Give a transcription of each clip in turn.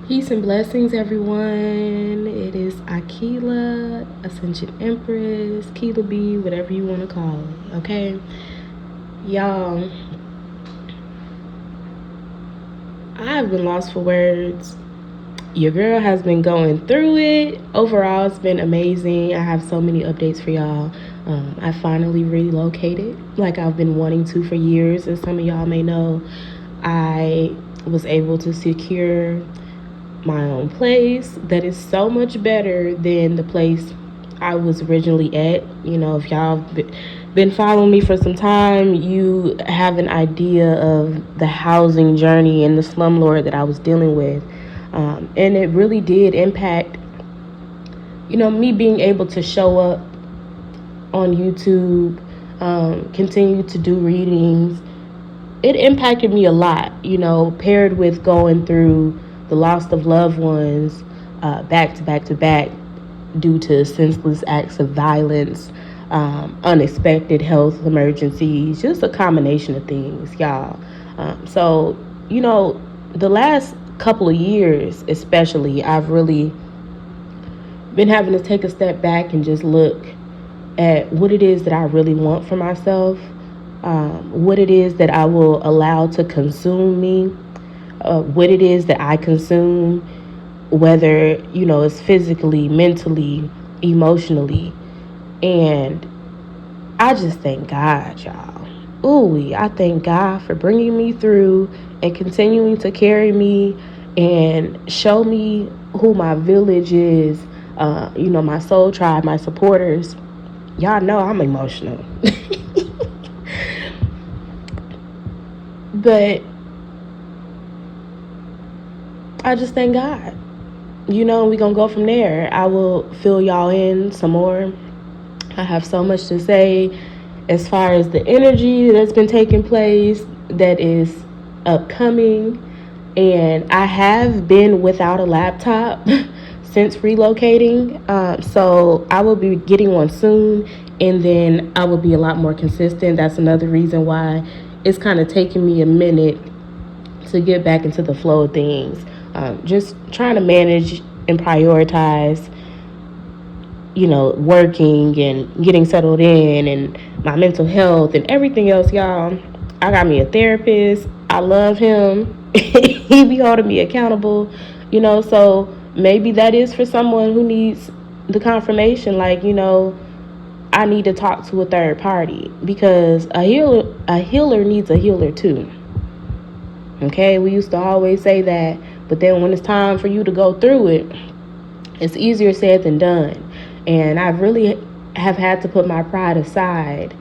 Peace and blessings, everyone. It is Akila, Ascension Empress, Keela B, whatever you want to call it, okay? Y'all, I've been lost for words. Your girl has been going through it. Overall, it's been amazing. I have so many updates for y'all. I finally relocated like I've been wanting to for years. As some of y'all may know, I was able to secure my own place that is so much better than the place I was originally at. You know, if y'all been following me for some time, you have an idea of the housing journey and the slumlord that I was dealing with. And it really did impact, me being able to show up on YouTube, continue to do readings. It impacted me a lot, paired with going through the loss of loved ones back to back to back due to senseless acts of violence, unexpected health emergencies, just a combination of things, y'all. So, the last couple of years especially, I've really been having to take a step back and just look at what it is that I really want for myself, what it is that I will allow to consume me, what it is that I consume, whether, it's physically, mentally, emotionally. And I just thank God, y'all. Ooh, I thank God for bringing me through and continuing to carry me and show me who my village is, my soul tribe, my supporters. Y'all know I'm emotional. But I just thank God. We're going to go from there. I will fill y'all in some more. I have so much to say as far as the energy that's been taking place that is upcoming. And I have been without a laptop since relocating. So I will be getting one soon. And then I will be a lot more consistent. That's another reason why it's kind of taking me a minute to get back into the flow of things. Just trying to manage and prioritize, working and getting settled in and my mental health and everything else, y'all. I got me a therapist. I love him. He be holding me accountable, so maybe that is for someone who needs the confirmation, like, I need to talk to a third party because a healer needs a healer too. Okay, we used to always say that, but then when it's time for you to go through it, it's easier said than done. And I really have had to put my pride aside,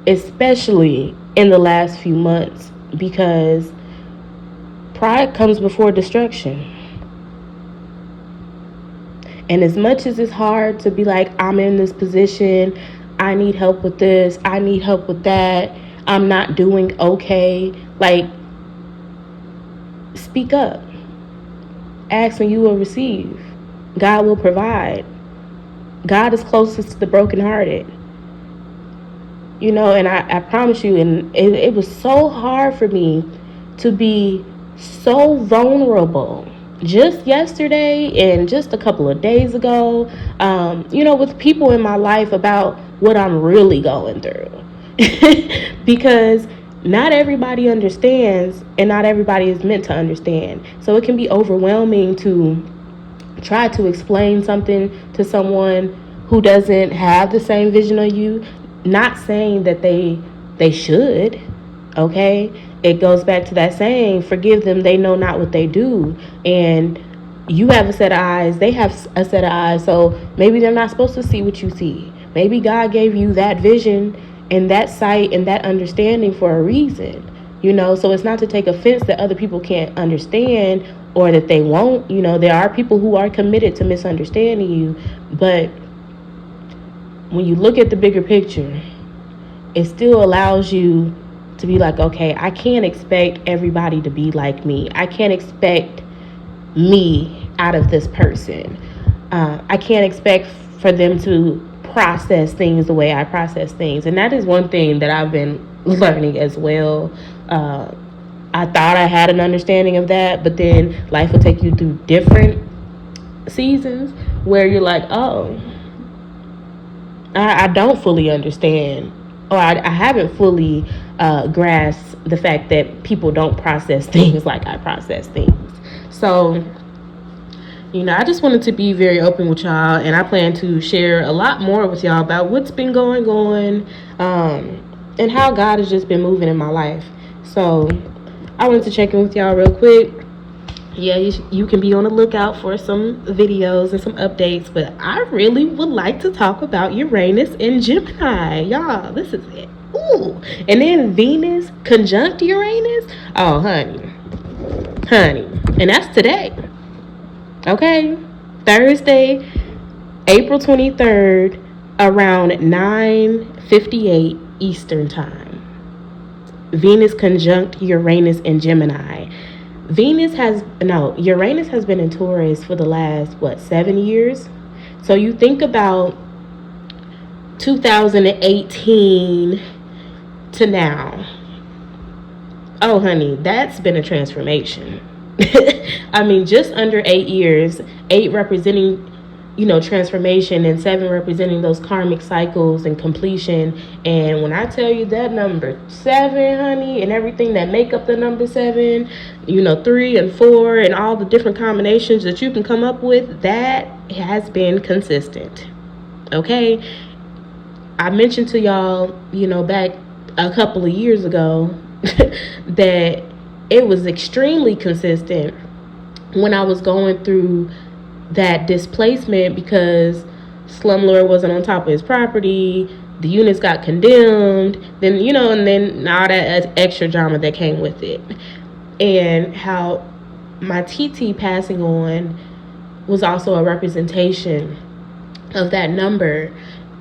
especially in the last few months, because pride comes before destruction. And as much as it's hard to be like, I'm in this position, I need help with this, I need help with that, I'm not doing okay, like, speak up. Ask and you will receive. God will provide. God is closest to the brokenhearted. And I promise you, and it was so hard for me to be so vulnerable just yesterday and just a couple of days ago, with people in my life about what I'm really going through. Because not everybody understands and not everybody is meant to understand. So it can be overwhelming to try to explain something to someone who doesn't have the same vision of you. Not saying that they should, okay? It goes back to that saying, forgive them, they know not what they do. And you have a set of eyes, they have a set of eyes, so maybe they're not supposed to see what you see. Maybe God gave you that vision and that sight and that understanding for a reason, so it's not to take offense that other people can't understand or that they won't. There are people who are committed to misunderstanding you, but when you look at the bigger picture, it still allows you to be like, okay, I can't expect everybody to be like me. I can't expect me out of this person. I can't expect for them to process things the way I process things. And that is one thing that I've been learning as well. I thought I had an understanding of that, but then life will take you through different seasons where you're like, oh, I don't fully understand, or I haven't fully grasped the fact that people don't process things like I process things. So, I just wanted to be very open with y'all, and I plan to share a lot more with y'all about what's been going on, and how God has just been moving in my life. So, I wanted to check in with y'all real quick. Yeah, you can be on the lookout for some videos and some updates, but I really would like to talk about Uranus and Gemini. Y'all, this is it. Ooh. And then Venus conjunct Uranus. Oh, honey. And that's today. Okay? Thursday, April 23rd, around 9:58 Eastern Time. Venus conjunct Uranus and Gemini. Uranus has been in Taurus for the last, 7 years? So you think about 2018 to now. Oh, honey, that's been a transformation. I mean, just under 8 years, 8 representing, transformation, and 7 representing those karmic cycles and completion. And when I tell you that number 7, honey, and everything that make up the number 7, 3 and 4 and all the different combinations that you can come up with, that has been consistent. Okay? I mentioned to y'all, back a couple of years ago that it was extremely consistent when I was going through that displacement because slumlord wasn't on top of his property, the units got condemned, then and then all that extra drama that came with it, and how my TT passing on was also a representation of that number.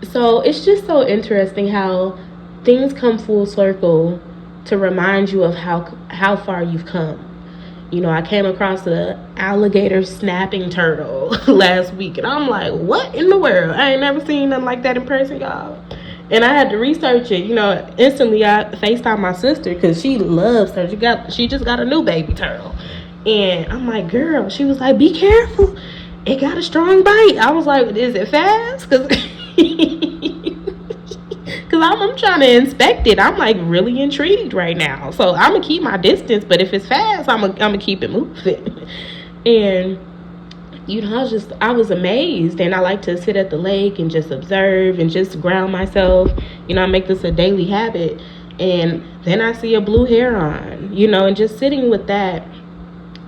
So it's just so interesting how things come full circle to remind you of how far you've come. I came across an alligator snapping turtle last week, and I'm like, what in the world? I ain't never seen nothing like that in person, y'all. And I had to research it. Instantly I FaceTime my sister because she loves her. She just got a new baby turtle. And I'm like, girl, she was like, be careful. It got a strong bite. I was like, is it fast? Because I'm trying to inspect it. I'm like really intrigued right now. So I'm gonna keep my distance, but if it's fast, I'm gonna keep it moving. And I was amazed, and I like to sit at the lake and just observe and just ground myself. I make this a daily habit. And then I see a blue heron, and just sitting with that.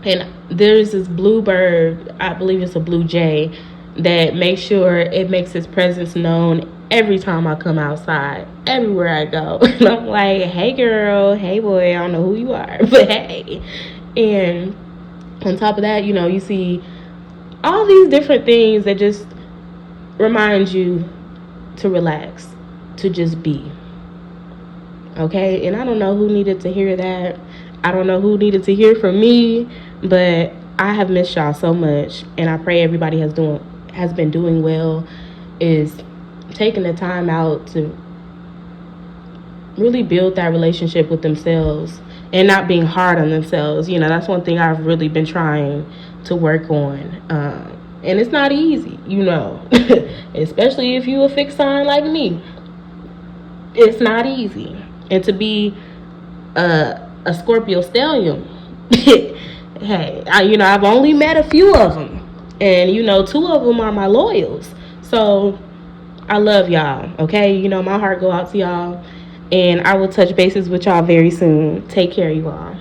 And there's this blue bird, I believe it's a blue jay, that makes sure it makes its presence known every time I come outside, everywhere I go. And I'm like, hey girl, hey boy, I don't know who you are, but hey. And on top of that, you see all these different things that just remind you to relax, to just be. Okay? And I don't know who needed to hear that. I don't know who needed to hear from me, but I have missed y'all so much, and I pray everybody has been doing well, is taking the time out to really build that relationship with themselves and not being hard on themselves. That's one thing I've really been trying to work on. And it's not easy, especially if you a fixed sign like me. It's not easy. And to be a Scorpio stallion, hey, I've only met a few of them. And, 2 of them are my loyals. So I love y'all, okay? My heart go out to y'all. And I will touch bases with y'all very soon. Take care, you all.